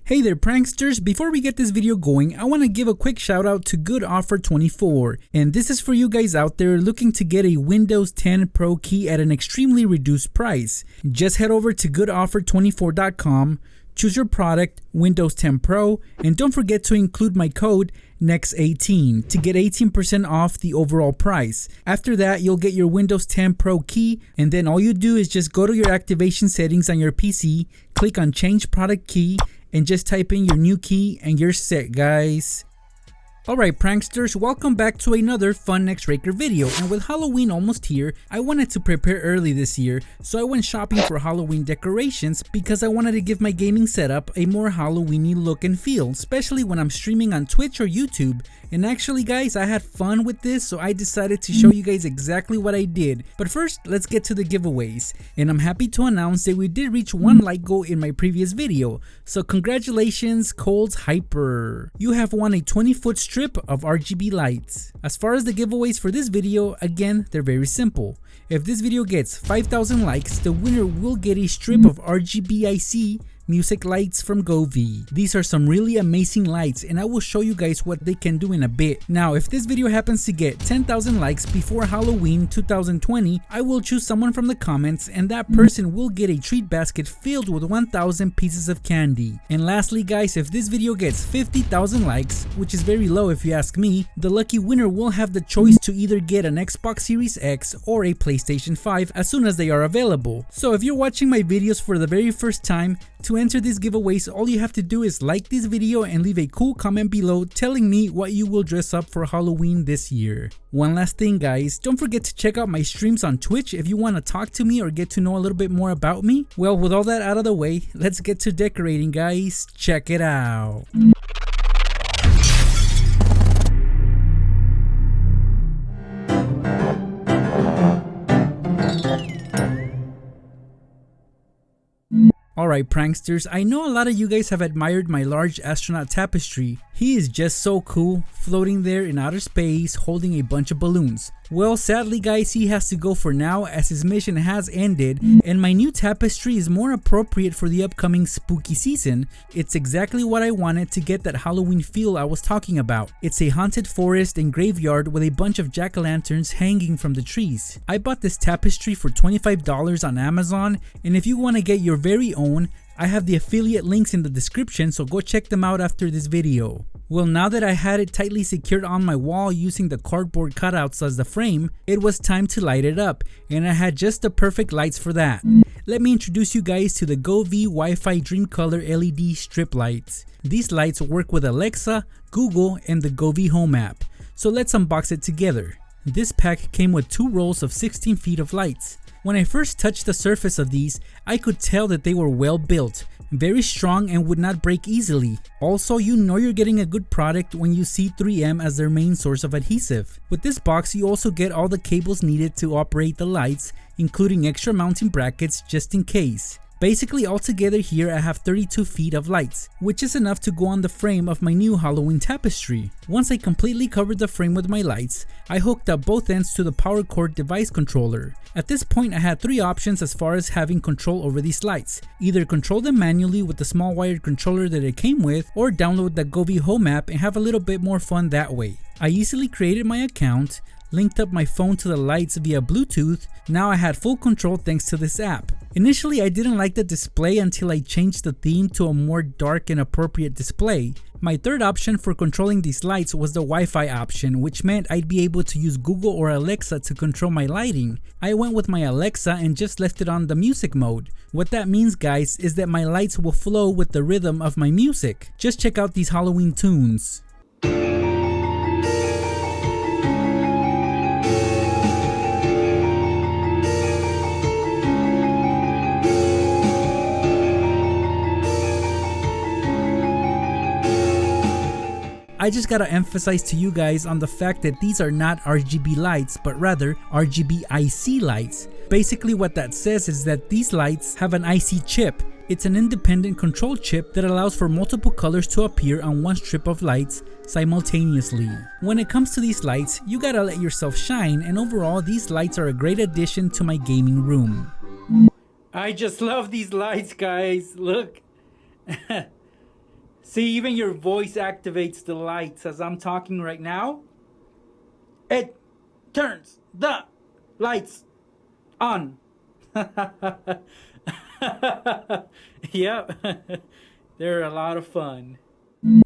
Hey there pranksters, before we get this video going, I want to give a quick shout out to Good Offer 24, and this is for you guys out there looking to get a Windows 10 Pro key at an extremely reduced price. Just head over to goodoffer24.com, choose your product, Windows 10 Pro, and don't forget to include my code NEX18 to get 18% off the overall price. After that, you'll get your Windows 10 Pro key, and then all you do is just go to your activation settings on your PC, click on Change Product Key, and just type in your new key and you're set, guys. Alright pranksters, welcome back to another fun Nextraker video, and with Halloween almost here, I wanted to prepare early this year, so I went shopping for Halloween decorations because I wanted to give my gaming setup a more Halloweeny look and feel, especially when I'm streaming on Twitch or YouTube. And actually guys, I had fun with this, so I decided to show you guys exactly what I did. But first, let's get to the giveaways, and I'm happy to announce that we did reach 1 like goal in my previous video, so congratulations Cold's Hyper! You have won a 20-foot strip of RGB lights. As far as the giveaways for this video, again, they're very simple. If this video gets 5,000 likes, the winner will get a strip of RGBIC music lights from Govee. These are some really amazing lights, and I will show you guys what they can do in a bit. Now, if this video happens to get 10,000 likes before Halloween 2020, I will choose someone from the comments, and that person will get a treat basket filled with 1,000 pieces of candy. And lastly guys, if this video gets 50,000 likes, which is very low if you ask me, the lucky winner will have the choice to either get an Xbox Series X or a PlayStation 5 as soon as they are available. So if you're watching my videos for the very first time, to enter these giveaways, all you have to do is like this video and leave a cool comment below telling me what you will dress up for Halloween this year. One last thing guys, don't forget to check out my streams on Twitch if you want to talk to me or get to know a little bit more about me. Well, with all that out of the way, let's get to decorating guys. Check it out. Alright pranksters, I know a lot of you guys have admired my large astronaut tapestry. He is just so cool, floating there in outer space holding a bunch of balloons. Well, sadly guys, he has to go for now as his mission has ended, and my new tapestry is more appropriate for the upcoming spooky season. It's exactly what I wanted to get that Halloween feel I was talking about. It's a haunted forest and graveyard with a bunch of jack-o'-lanterns hanging from the trees. I bought this tapestry for $25 on Amazon, and if you want to get your very own, I have the affiliate links in the description, so go check them out after this video. Well, now that I had it tightly secured on my wall using the cardboard cutouts as the frame, it was time to light it up, and I had just the perfect lights for that. Let me introduce you guys to the Govee Wi-Fi Dream Color LED strip lights. These lights work with Alexa, Google, and the Govee Home app. So let's unbox it together. This pack came with 2 rolls of 16 feet of lights. When I first touched the surface of these, I could tell that they were well built, very strong and would not break easily. Also, you know you're getting a good product when you see 3M as their main source of adhesive. With this box, you also get all the cables needed to operate the lights, including extra mounting brackets just in case. Basically, altogether here I have 32 feet of lights, which is enough to go on the frame of my new Halloween tapestry. Once I completely covered the frame with my lights, I hooked up both ends to the power cord device controller. At this point, I had 3 options as far as having control over these lights. Either control them manually with the small wired controller that it came with, or download the Govee Home app and have a little bit more fun that way. I easily created my account, linked up my phone to the lights via Bluetooth. Now I had full control thanks to this app. Initially, I didn't like the display until I changed the theme to a more dark and appropriate display. My third option for controlling these lights was the Wi-Fi option, which meant I'd be able to use Google or Alexa to control my lighting. I went with my Alexa and just left it on the music mode. What that means guys is that my lights will flow with the rhythm of my music. Just check out these Halloween tunes. I just gotta emphasize to you guys on the fact that these are not RGB lights, but rather RGBIC lights. Basically what that says is that these lights have an IC chip. It's an independent control chip that allows for multiple colors to appear on one strip of lights simultaneously. When it comes to these lights, you gotta let yourself shine, and overall these lights are a great addition to my gaming room. I just love these lights guys, look. See, even your voice activates the lights as I'm talking right now. It turns the lights on. Yep, they're a lot of fun.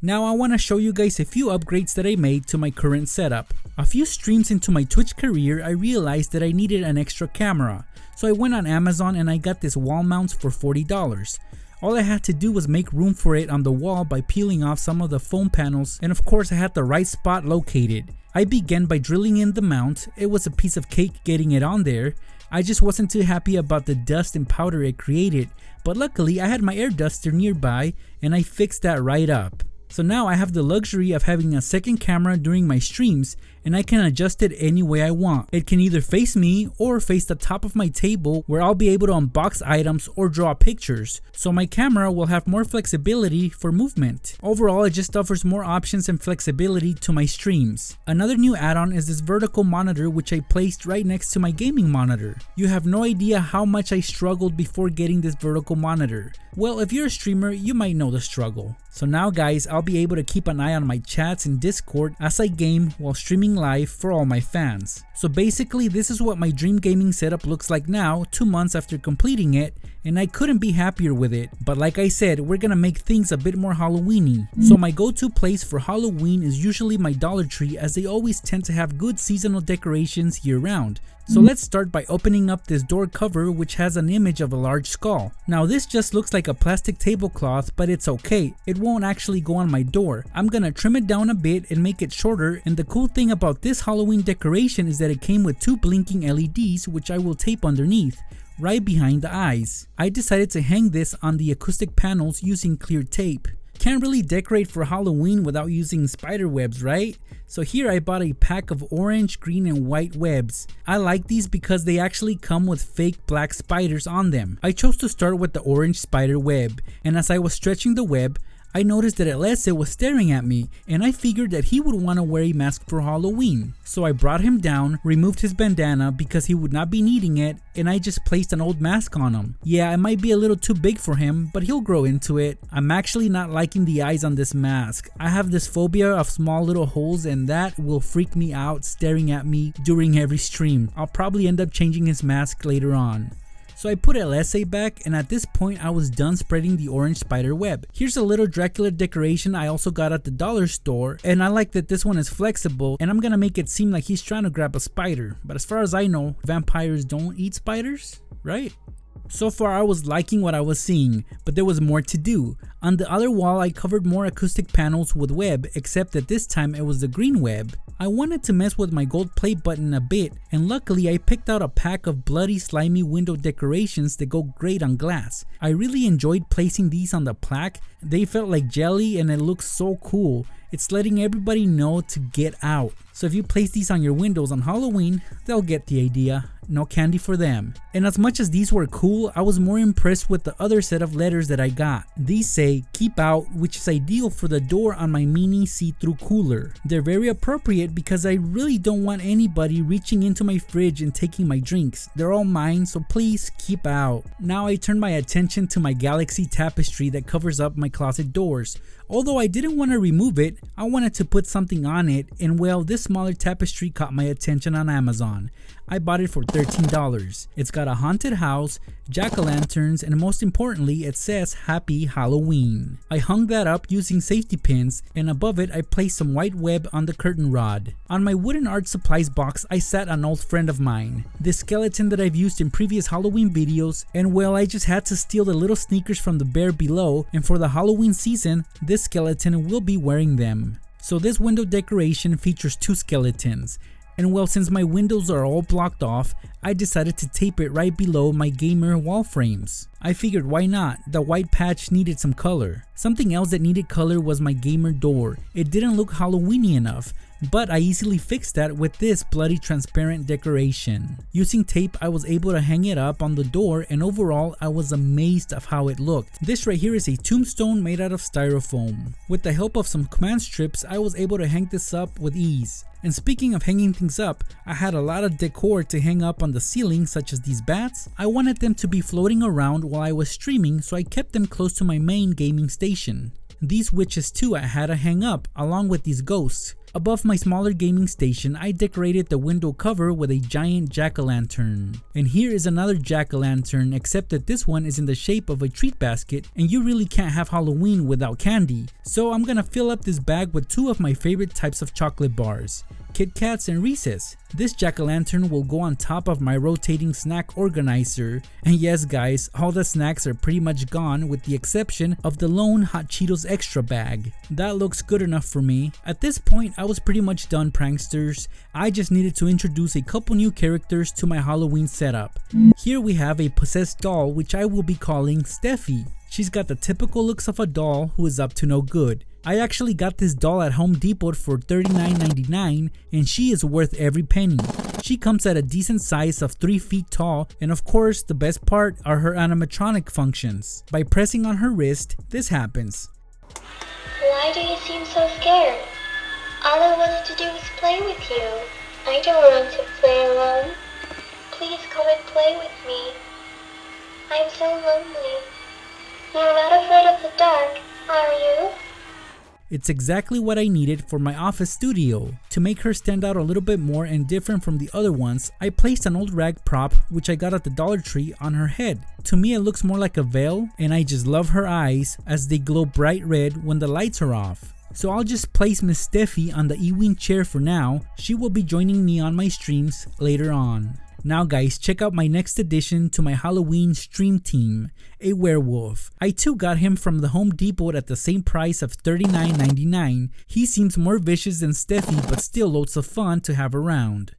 Now I want to show you guys a few upgrades that I made to my current setup. A few streams into my Twitch career, I realized that I needed an extra camera. So I went on Amazon and I got this wall mount for $40. All I had to do was make room for it on the wall by peeling off some of the foam panels, and of course I had the right spot located. I began by drilling in the mount. It was a piece of cake getting it on there. I just wasn't too happy about the dust and powder it created, but luckily I had my air duster nearby and I fixed that right up. So now I have the luxury of having a second camera during my streams, and I can adjust it any way I want. It can either face me or face the top of my table where I'll be able to unbox items or draw pictures, so my camera will have more flexibility for movement. Overall, it just offers more options and flexibility to my streams. Another new add-on is this vertical monitor, which I placed right next to my gaming monitor. You have no idea how much I struggled before getting this vertical monitor. Well, if you're a streamer, you might know the struggle. So now guys, I'll be able to keep an eye on my chats in Discord as I game while streaming live for all my fans. So basically, this is what my dream gaming setup looks like now, 2 months after completing it, and I couldn't be happier with it. But like I said, we're gonna make things a bit more Halloweeny. So my go-to place for Halloween is usually my Dollar Tree, as they always tend to have good seasonal decorations year round. So let's start by opening up this door cover, which has an image of a large skull. Now this just looks like a plastic tablecloth, but it's okay. It won't actually go on my door. I'm gonna trim it down a bit and make it shorter, and the cool thing about this Halloween decoration is that it came with 2 blinking LEDs, which I will tape underneath, right behind the eyes. I decided to hang this on the acoustic panels using clear tape. Can't really decorate for Halloween without using spider webs, right? So here I bought a pack of orange, green, and white webs. I like these because they actually come with fake black spiders on them. I chose to start with the orange spider web, and as I was stretching the web, I noticed that Alesse was staring at me, and I figured that he would want to wear a mask for Halloween. So I brought him down, removed his bandana because he would not be needing it, and I just placed an old mask on him. Yeah, it might be a little too big for him, but he'll grow into it. I'm actually not liking the eyes on this mask. I have this phobia of small little holes, and that will freak me out staring at me during every stream. I'll probably end up changing his mask later on. So I put Alesse back, and at this point I was done spreading the orange spider web. Here's a little Dracula decoration I also got at the dollar store, and I like that this one is flexible, and I'm gonna make it seem like he's trying to grab a spider. But as far as I know, vampires don't eat spiders, right? So far I was liking what I was seeing, but there was more to do. On the other wall I covered more acoustic panels with web, except that this time it was the green web. I wanted to mess with my gold play button a bit, and luckily I picked out a pack of bloody slimy window decorations that go great on glass. I really enjoyed placing these on the plaque. They felt like jelly and it looks so cool. It's letting everybody know to get out. So if you place these on your windows on Halloween, they'll get the idea. No candy for them. And as much as these were cool, I was more impressed with the other set of letters that I got. These say "Keep Out," which is ideal for the door on my mini see-through cooler. They're very appropriate because I really don't want anybody reaching into my fridge and taking my drinks. They're all mine, so please keep out. Now I turn my attention to my Galaxy Tapestry that covers up my closet doors. Although I didn't want to remove it, I wanted to put something on it, and well, this smaller tapestry caught my attention on Amazon. I bought it for $13. It's got a haunted house, jack-o'-lanterns, and most importantly, it says Happy Halloween. I hung that up using safety pins, and above it I placed some white web on the curtain rod. On my wooden art supplies box I sat an old friend of mine, this skeleton that I've used in previous Halloween videos, and well, I just had to steal the little sneakers from the bear below, and for the Halloween season, this skeleton will be wearing them. So this window decoration features 2 skeletons. And well, since my windows are all blocked off, I decided to tape it right below my gamer wall frames. I figured why not, the white patch needed some color. Something else that needed color was my gamer door. It didn't look Halloweeny enough, but I easily fixed that with this bloody transparent decoration. Using tape, I was able to hang it up on the door, and overall I was amazed of how it looked. This right here is a tombstone made out of styrofoam. With the help of some command strips, I was able to hang this up with ease. And speaking of hanging things up, I had a lot of decor to hang up on the ceiling, such as these bats. I wanted them to be floating around while I was streaming, so I kept them close to my main gaming station. These witches too I had to hang up along with these ghosts. Above my smaller gaming station, I decorated the window cover with a giant jack-o'-lantern. And here is another jack-o'-lantern, except that this one is in the shape of a treat basket, and you really can't have Halloween without candy. So I'm gonna fill up this bag with 2 of my favorite types of chocolate bars, Kit Kats and Reese's. This jack-o'-lantern will go on top of my rotating snack organizer. And yes guys, all the snacks are pretty much gone with the exception of the lone Hot Cheetos extra bag. That looks good enough for me. At this point I was pretty much done, pranksters. I just needed to introduce a couple new characters to my Halloween setup. Here we have a possessed doll which I will be calling Steffi. She's got the typical looks of a doll who is up to no good. I actually got this doll at Home Depot for $39.99 and she is worth every penny. She comes at a decent size of 3 feet tall, and of course the best part are her animatronic functions. By pressing on her wrist, this happens. Why do you seem so scared? All I want to do is play with you. I don't want to play alone. Please come and play with me. I'm so lonely. You're not afraid of the dark, are you? It's exactly what I needed for my office studio. To make her stand out a little bit more and different from the other ones, I placed an old rag prop which I got at the Dollar Tree on her head. To me it looks more like a veil, and I just love her eyes as they glow bright red when the lights are off. So I'll just place Miss Steffi on the Ewing chair for now. She will be joining me on my streams later on. Now guys, check out my next addition to my Halloween stream team, a werewolf. I too got him from the Home Depot at the same price of $39.99. He seems more vicious than Steffi, but still loads of fun to have around.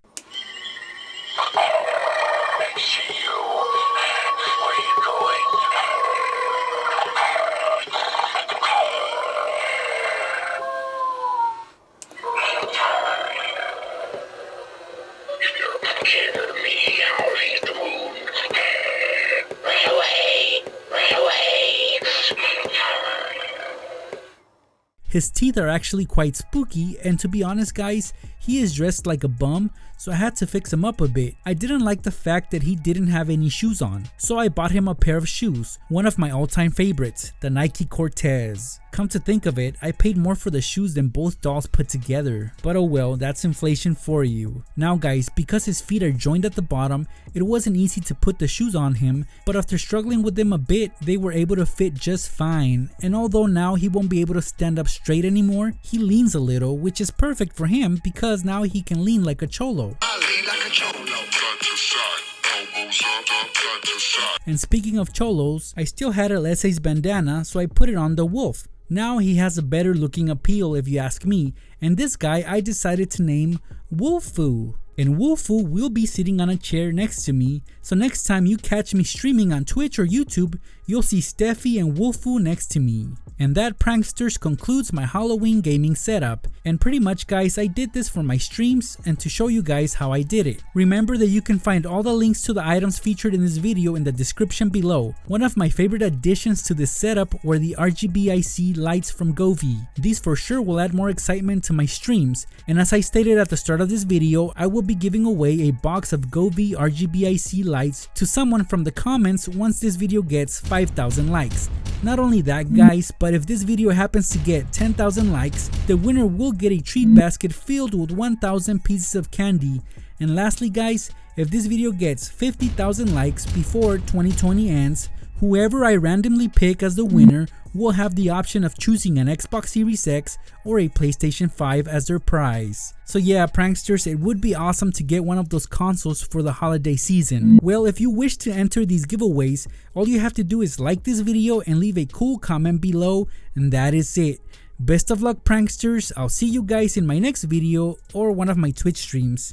His teeth are actually quite spooky, and to be honest guys, he is dressed like a bum, so I had to fix him up a bit. I didn't like the fact that he didn't have any shoes on, so I bought him a pair of shoes, one of my all-time favorites, the Nike Cortez. Come to think of it, I paid more for the shoes than both dolls put together. But oh well, that's inflation for you. Now guys, because his feet are joined at the bottom, it wasn't easy to put the shoes on him, but after struggling with them a bit, they were able to fit just fine. And although now he won't be able to stand up straight anymore, he leans a little, which is perfect for him because now he can lean like a cholo. And speaking of cholos, I still had a Leslie's bandana, so I put it on the wolf. Now he has a better looking appeal if you ask me, and this guy I decided to name Wolfoo. And Wolfoo will be sitting on a chair next to me, so next time you catch me streaming on Twitch or YouTube, you'll see Steffi and Wolfoo next to me. And that, pranksters, concludes my Halloween gaming setup. And pretty much guys, I did this for my streams and to show you guys how I did it. Remember that you can find all the links to the items featured in this video in the description below. One of my favorite additions to this setup were the RGBIC lights from Govee. These for sure will add more excitement to my streams. And as I stated at the start of this video, I will be giving away a box of Govee RGBIC lights to someone from the comments once this video gets 5,000 likes. Not only that guys, but if this video happens to get 10,000 likes, the winner will get a treat basket filled with 1,000 pieces of candy. And lastly guys, if this video gets 50,000 likes before 2020 ends, whoever I randomly pick as the winner will have the option of choosing an Xbox Series X or a PlayStation 5 as their prize. So yeah, pranksters, it would be awesome to get one of those consoles for the holiday season. Well, if you wish to enter these giveaways, all you have to do is like this video and leave a cool comment below, and that is it. Best of luck, pranksters. I'll see you guys in my next video or one of my Twitch streams.